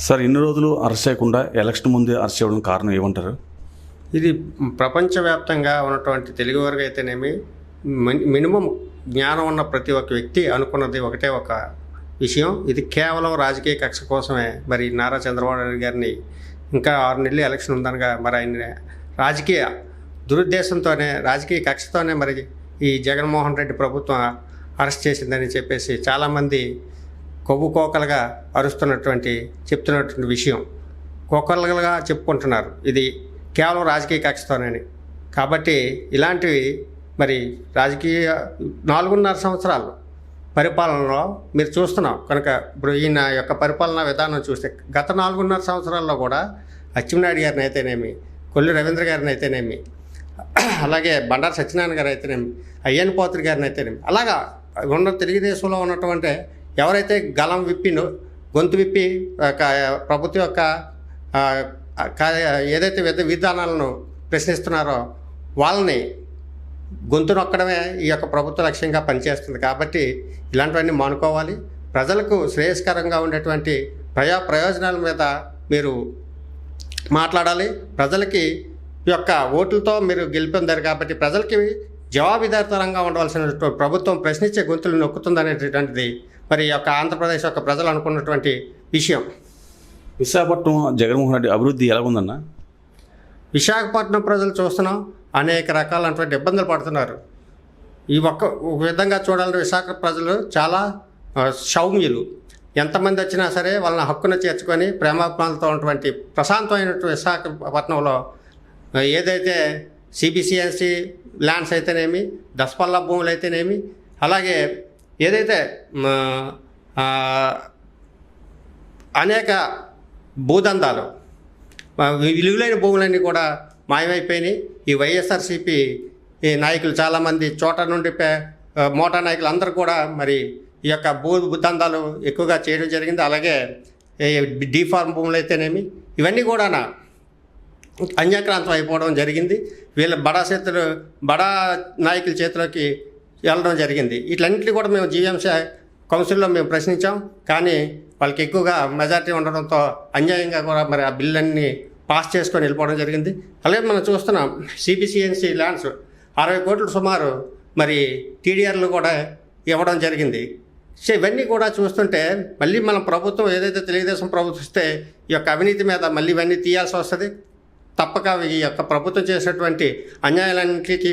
Sir ఇన్ని రోజులు arrest చేయకుండా ఎలక్షన్ ముందే అరెస్ట్ చేయడం కారణం ఏమంటారు? ఇది ప్రపంచవ్యాప్తంగా ఉన్నటువంటి తెలుగు వారికి అయితేనేమి మినిమం జ్ఞానం ఉన్న ప్రతి ఒక్క వ్యక్తి అనుకున్నది ఒకటే ఒక విషయం. ఇది కేవలం రాజకీయ కక్ష కోసమే. మరి నారా చంద్రబాబు నాయుడు గారిని ఇంకా 6 నెలలు ఎలక్షన్ ఉందనగా మరి ఆయన రాజకీయ దురుద్దేశంతోనే, రాజకీయ కక్షతోనే మరి ఈ జగన్మోహన్ రెడ్డి ప్రభుత్వం అరెస్ట్ చేసిందని చెప్పేసి చాలామంది కొవ్వు కోకలుగా చెప్తున్నటువంటి విషయం. కోకలుగా చెప్పుకుంటున్నారు ఇది కేవలం రాజకీయ కక్షతోనని. కాబట్టి ఇలాంటివి మరి రాజకీయ 4.5 సంవత్సరాలు పరిపాలనలో మీరు చూస్తున్నాం కనుక ఇప్పుడు ఈయన యొక్క పరిపాలనా విధానం చూస్తే గత 4.5 సంవత్సరాల్లో కూడా అచ్చెన్నాయుడు గారిని అయితేనేమి, కొల్లి రవీంద్ర గారిని అయితేనేమి, అలాగే బండారు సత్యనారాయణ గారు అయితేనేమి, అయ్యన్ పోత్రి గారిని అయితేనేమి, అలాగా తెలుగుదేశంలో ఉన్నటువంటి ఎవరైతే గలం గొంతు విప్పి ప్రభుత్వం యొక్క ఏదైతే విధానాలను ప్రశ్నిస్తున్నారో వాళ్ళని గొంతు నొక్కడమే ఈ యొక్క ప్రభుత్వ లక్ష్యంగా పనిచేస్తుంది. కాబట్టి ఇలాంటివన్నీ మానుకోవాలి. ప్రజలకు శ్రేయస్కరంగా ఉండేటువంటి ప్రయోజనాల మీద మీరు మాట్లాడాలి. ప్రజలకి యొక్క ఓట్లతో మీరు గెలిపొందారు కాబట్టి ప్రజలకి జవాబుదారీతనంగా ఉండవలసిన ప్రభుత్వం ప్రశ్నించే గొంతులు నొక్కుతుందనేటటువంటిది మరి యొక్క ఆంధ్రప్రదేశ్ యొక్క ప్రజలు అనుకున్నటువంటి విషయం. విశాఖపట్నం జగన్మోహన్ రెడ్డి అభివృద్ధి ఎలా ఉందన్న? విశాఖపట్నం ప్రజలు చూస్తున్నాం అనేక రకాలైనటువంటి ఇబ్బందులు పడుతున్నారు. ఈ ఒక విధంగా చూడాలంటే విశాఖ ప్రజలు చాలా సౌమ్యులు. ఎంతమంది వచ్చినా సరే వాళ్ళని హక్కున చేర్చుకొని ప్రేమాభిమానాలతో ఉన్నటువంటి ప్రశాంతమైనటువంటి విశాఖపట్నంలో ఏదైతే సిబిసిఎన్సి ల్యాండ్స్ అయితేనేమి, దసపల్లా భూములు అయితేనేమి, అలాగే ఏదైతే అనేక భూదందాలు విలువైన భూములన్నీ కూడా మాయమైపోయినాయి. ఈ వైఎస్ఆర్సీపీ నాయకులు చాలామంది చోట నుండి మోటా నాయకులు అందరూ కూడా మరి ఈ యొక్క భూదందాలు ఎక్కువగా చేయడం జరిగింది. అలాగే డీఫార్మ్ భూములు అయితేనేమి ఇవన్నీ కూడా అన్యాక్రాంతం అయిపోవడం జరిగింది. వీళ్ళ బడా నాయకుల చేతిలోకి వెళ్ళడం జరిగింది. వీటన్నింటినీ కూడా మేము జీవీఎంసీ కౌన్సిల్లో మేము ప్రశ్నించాం. కానీ వాళ్ళకి ఎక్కువగా మెజారిటీ ఉండడంతో అన్యాయంగా కూడా మరి ఆ బిల్లన్నీ పాస్ చేసుకొని వెళ్ళిపోవడం జరిగింది. అలాగే మనం చూస్తున్నాం సిబిసిఎన్సి ల్యాండ్స్ 60 కోట్లు సుమారు మరి టీడీఆర్లు కూడా ఇవ్వడం జరిగింది. సో ఇవన్నీ కూడా చూస్తుంటే మళ్ళీ మన ప్రభుత్వం ఏదైతే తెలుగుదేశం ప్రభుత్వం ఇస్తే ఈ యొక్క అవినీతి మీద మళ్ళీ ఇవన్నీ తీయాల్సి వస్తుంది. తప్పక ఈ యొక్క ప్రభుత్వం చేసినటువంటి అన్యాయాలన్నింటికి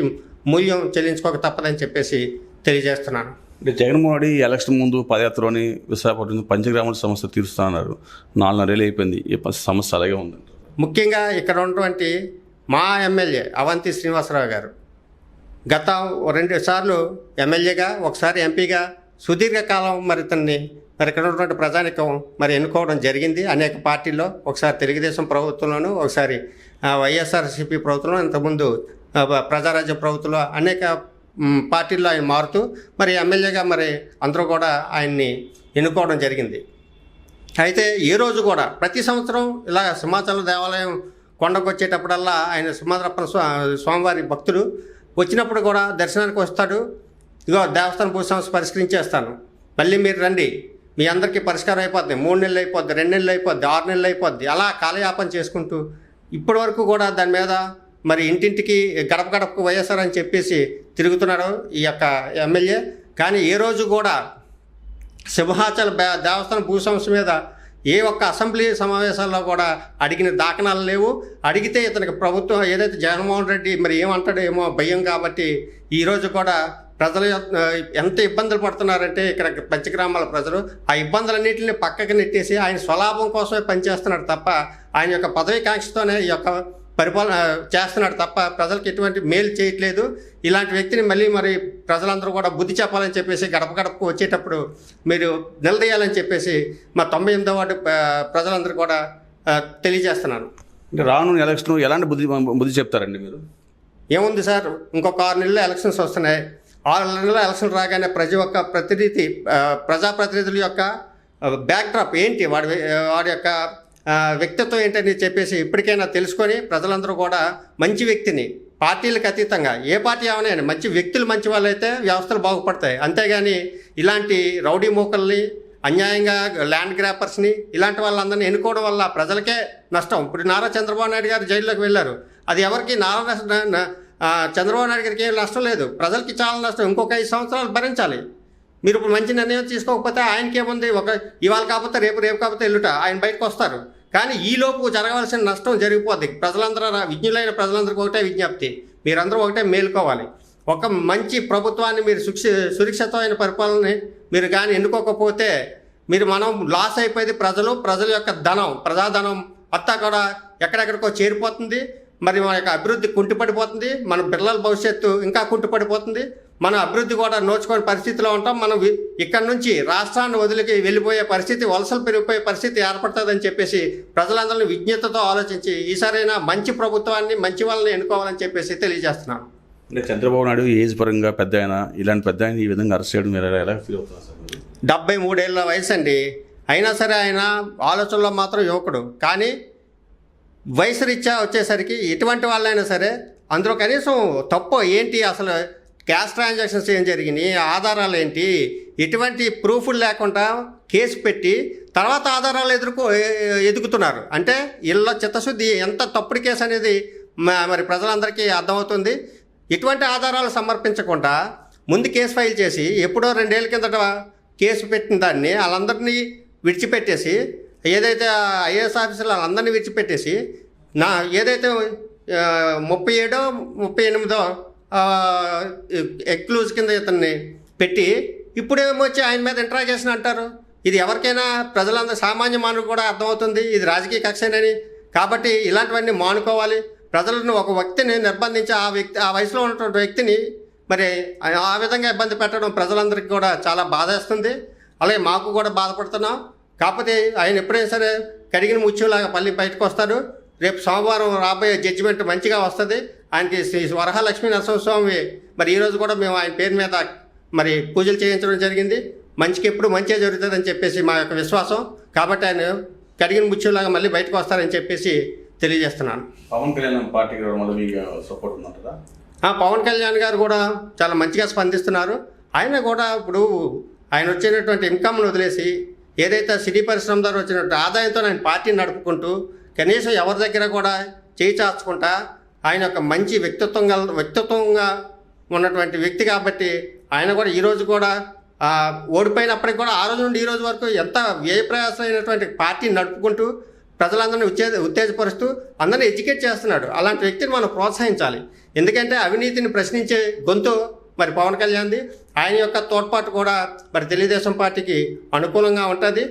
మూల్యం చెల్లించుకోక తప్పదని చెప్పేసి తెలియజేస్తున్నాను. అంటే జగన్మోహన్ రెడ్డి ఎలక్షన్ ముందు పదయాత్రలోని విశాఖపట్నం పంచగ్రామాల సమస్య తీరుస్తానన్నారు. 4.5 ఏళ్ళు అయిపోయింది. ఈ సమస్య అలాగే ఉందంట. ముఖ్యంగా ఇక్కడ ఉన్నటువంటి మా ఎమ్మెల్యే అవంతి శ్రీనివాసరావు గారు గత 2 సార్లు ఎమ్మెల్యేగా, ఒకసారి ఎంపీగా సుదీర్ఘకాలం మరి ఇక్కడ ఉన్నటువంటి ప్రజానికం మరి ఎన్నుకోవడం జరిగింది అనేక పార్టీల్లో. ఒకసారి తెలుగుదేశం ప్రభుత్వంలోనూ, ఒకసారి వైఎస్ఆర్సీపీ ప్రభుత్వంలో, ఇంతకుముందు ప్రజారాజ్య ప్రభుత్వంలో అనేక పార్టీల్లో ఆయన మారుతూ మరి ఎమ్మెల్యేగా మరి అందరూ కూడా ఆయన్ని ఎన్నుకోవడం జరిగింది. అయితే ఏ రోజు కూడా ప్రతి సంవత్సరం ఇలా సింహాచలం దేవాలయం కొండకు వచ్చేటప్పుడల్లా ఆయన సింహాద్రప్పన స్వామివారి భక్తుడు వచ్చినప్పుడు కూడా దర్శనానికి వస్తాడు. ఇగో దేవస్థాన భూ సమస్య పరిష్కరించేస్తాను, మళ్ళీ మీరు రండి, మీ అందరికీ పరిష్కారం అయిపోద్ది, 3 నెలలు అయిపోద్ది, 2 నెలలు అయిపోద్ది, 6 నెలలు అయిపోద్ది, అలా కాలయాపన చేసుకుంటూ ఇప్పటి వరకు కూడా దాని మీద మరి ఇంటింటికి గడప గడపకు వైఎస్ఆర్ అని చెప్పేసి తిరుగుతున్నాడు ఈ యొక్క ఎమ్మెల్యే. కానీ ఏ రోజు కూడా సింహాచల దేవస్థాన భూ సమస్య మీద ఏ ఒక్క అసెంబ్లీ సమావేశాల్లో కూడా అడిగిన దాఖనాలు లేవు. అడిగితే ఇతనికి ప్రభుత్వం ఏదైతే జగన్మోహన్ రెడ్డి మరి ఏమంటాడో ఏమో భయం కాబట్టి ఈరోజు కూడా ప్రజలు ఎంత ఇబ్బందులు పడుతున్నారంటే ఇక్కడ పంచగ్రామాల ప్రజలు ఆ ఇబ్బందులన్నింటినీ పక్కకి నెట్టేసి ఆయన స్వలాభం కోసమే పనిచేస్తున్నాడు తప్ప ఆయన యొక్క పదవికాంక్షతోనే ఈ యొక్క పరిపాలన చేస్తున్నాడు తప్ప ప్రజలకు ఎటువంటి మేలు చేయట్లేదు. ఇలాంటి వ్యక్తిని మళ్ళీ మరి ప్రజలందరూ కూడా బుద్ధి చెప్పాలని చెప్పేసి గడప గడపకు వచ్చేటప్పుడు మీరు నిలదీయాలని చెప్పేసి మా 98వ వార్డు ప్రజలందరూ కూడా తెలియజేస్తున్నాను. అంటే రానున్న ఎలక్షన్ ఎలాంటి బుద్ధి చెప్తారండి మీరు? ఏముంది సార్, ఇంకొక 6 నెలలు ఎలక్షన్స్ వస్తున్నాయి. 6 నెలల ఎలక్షన్ రాగానే ప్రజాప్రతినిధుల యొక్క బ్యాక్డ్రాప్ ఏంటి, వాడి యొక్క వ్యక్తిత్వం ఏంటని చెప్పేసి ఇప్పటికైనా తెలుసుకొని ప్రజలందరూ కూడా మంచి వ్యక్తిని, పార్టీలకు అతీతంగా ఏ పార్టీ ఏమైనా మంచి వ్యక్తులు మంచి వాళ్ళైతే వ్యవస్థలు బాగుపడతాయి. అంతేగాని ఇలాంటి రౌడీ మూకల్ని అన్యాయంగా ల్యాండ్ గ్రాపర్స్ని ఇలాంటి వాళ్ళందరినీ ఎన్నుకోవడం వల్ల ప్రజలకే నష్టం. ఇప్పుడు నారా చంద్రబాబు నాయుడు గారు జైల్లోకి వెళ్ళారు. అది ఎవరికి చంద్రబాబు నాయుడు గారికి ఏం నష్టం లేదు, ప్రజలకి చాలా నష్టం. ఇంకొక 5 సంవత్సరాలు భరించాలి. మీరు ఇప్పుడు మంచి నిర్ణయం తీసుకోకపోతే ఆయనకేముంది, ఇవాళ కాకపోతే రేపు కాకపోతే ఎల్లుట ఆయన బయటకు వస్తారు. కానీ ఈలోపు జరగవలసిన నష్టం జరిగిపోద్ది. ప్రజలందరూ విజ్ఞులైన ప్రజలందరికీ ఒకటే విజ్ఞప్తి, మీరందరూ ఒకటే మేలుకోవాలి. ఒక మంచి ప్రభుత్వాన్ని మీరు సురక్షితమైన పరిపాలనని మీరు కానీ ఎన్నుకోకపోతే మనం లాస్ అయిపోయేది ప్రజల యొక్క ప్రజాధనం అంతా కూడా ఎక్కడెక్కడికో చేరిపోతుంది. మరి మన యొక్క అభివృద్ధి కుంటుపడిపోతుంది, మన పిల్లల భవిష్యత్తు ఇంకా కుంటుపడిపోతుంది. మన అభివృద్ధి కూడా నోచుకునే పరిస్థితిలో ఉంటాం. మనం ఇక్కడ నుంచి రాష్ట్రాన్ని వదిలికి వెళ్ళిపోయే పరిస్థితి, వలసలు పెరిగిపోయే పరిస్థితి ఏర్పడుతుందని చెప్పేసి ప్రజలందరినీ విజ్ఞతతో ఆలోచించి ఈసారైనా మంచి ప్రభుత్వాన్ని, మంచి వాళ్ళని ఎన్నుకోవాలని చెప్పేసి తెలియజేస్తున్నాను. అంటే చంద్రబాబు నాయుడు ఏజ్ పరంగా పెద్ద ఆయన, ఇలాంటి పెద్ద ఆయన ఈ విధంగా అరెస్ట్ చేయడం మీరు ఎలా ఫీల్ అవుతున్నారు సార్? 73 ఏళ్ళ వయసు అండి. అయినా సరే ఆయన ఆలోచనలో మాత్రం యువకుడు. కానీ వయసు రీత్యా వచ్చేసరికి ఎటువంటి వాళ్ళైనా సరే అందులో కనీసం తప్పు ఏంటి, అసలు క్యాష్ ట్రాన్సాక్షన్స్ ఏం జరిగినాయి, ఆధారాలు ఏంటి, ఎటువంటి ప్రూఫ్లు లేకుండా కేసు పెట్టి తర్వాత ఆధారాలు ఎదుగుతున్నారు. అంటే ఇళ్ళ చిత్తశుద్ధి ఎంత తప్పుడు కేసు అనేది మరి ప్రజలందరికీ అర్థమవుతుంది. ఎటువంటి ఆధారాలు సమర్పించకుండా ముందు కేసు ఫైల్ చేసి ఎప్పుడో 2 ఏళ్ళ కిందట కేసు పెట్టిన దాన్ని వాళ్ళందరినీ విడిచిపెట్టేసి, ఏదైతే ఐఏఎస్ ఆఫీసర్లు వాళ్ళందరినీ విడిచిపెట్టేసి ఏదైతే 37, 38 ఎక్లూజ్ కింద ఇతన్ని పెట్టి ఇప్పుడేమో వచ్చి ఆయన మీద ఇంట్రాగేషన్ అంటారు. ఇది ఎవరికైనా ప్రజలందరూ సామాన్య మానవుడు కూడా అర్థమవుతుంది ఇది రాజకీయ కక్షేనని. కాబట్టి ఇలాంటివన్నీ మానుకోవాలి. ప్రజలను ఒక వ్యక్తిని నిర్బంధించి ఆ వయసులో ఉన్నటువంటి వ్యక్తిని మరి ఆ విధంగా ఇబ్బంది పెట్టడం ప్రజలందరికీ కూడా చాలా బాధేస్తుంది. అలాగే మాకు కూడా బాధపడుతున్నాం. కాకపోతే ఆయన ఎప్పుడైనా సరే కడిగిన ముత్యంలాగా మళ్ళీ బయటకు వస్తారు. రేపు సోమవారం రాబోయే జడ్జిమెంట్ మంచిగా వస్తుంది. ఆయనకి శ్రీ వరహాలక్ష్మీ నరసింహస్వామి మరి ఈరోజు కూడా మేము ఆయన పేరు మీద మరి పూజలు చేయించడం జరిగింది. మంచికి ఎప్పుడు మంచిగా జరుగుతుందని చెప్పేసి మా యొక్క విశ్వాసం. కాబట్టి ఆయన కడిగిన ముత్యంలాగా మళ్ళీ బయటకు వస్తారని చెప్పేసి తెలియజేస్తున్నాను. పవన్ కళ్యాణ్ పార్టీకి వల్ల మీకు సపోర్ట్ ఉందంటారా? పవన్ కళ్యాణ్ గారు కూడా చాలా మంచిగా స్పందిస్తున్నారు. ఆయన కూడా ఇప్పుడు ఆయన వచ్చినటువంటి ఇన్కమ్ను వదిలేసి ఏదైతే సిటీ పరిశ్రమ ద్వారా వచ్చినటువంటి ఆదాయంతో ఆయన పార్టీని నడుపుకుంటూ కనీసం ఎవరి దగ్గర కూడా చేయి చాచుకుంటా ఆయన ఒక మంచి వ్యక్తిత్వంగా ఉన్నటువంటి వ్యక్తి. కాబట్టి ఆయన కూడా ఈరోజు కూడా ఓడిపోయినప్పటికీ కూడా ఆ రోజు నుండి ఈ రోజు వరకు ఎంత వ్యయప్రయాసమైనటువంటి పార్టీని నడుపుకుంటూ ప్రజలందరినీ ఉత్తేజపరుస్తూ అందరినీ ఎడ్యుకేట్ చేస్తున్నాడు. అలాంటి వ్యక్తిని మనం ప్రోత్సహించాలి. ఎందుకంటే అవినీతిని ప్రశ్నించే గొంతు మరి పవన్ కళ్యాణ్ది. ఆయన యొక్క తోడ్పాటు కూడా మరి తెలుగుదేశం పార్టీకి అనుకూలంగా ఉంటుంది.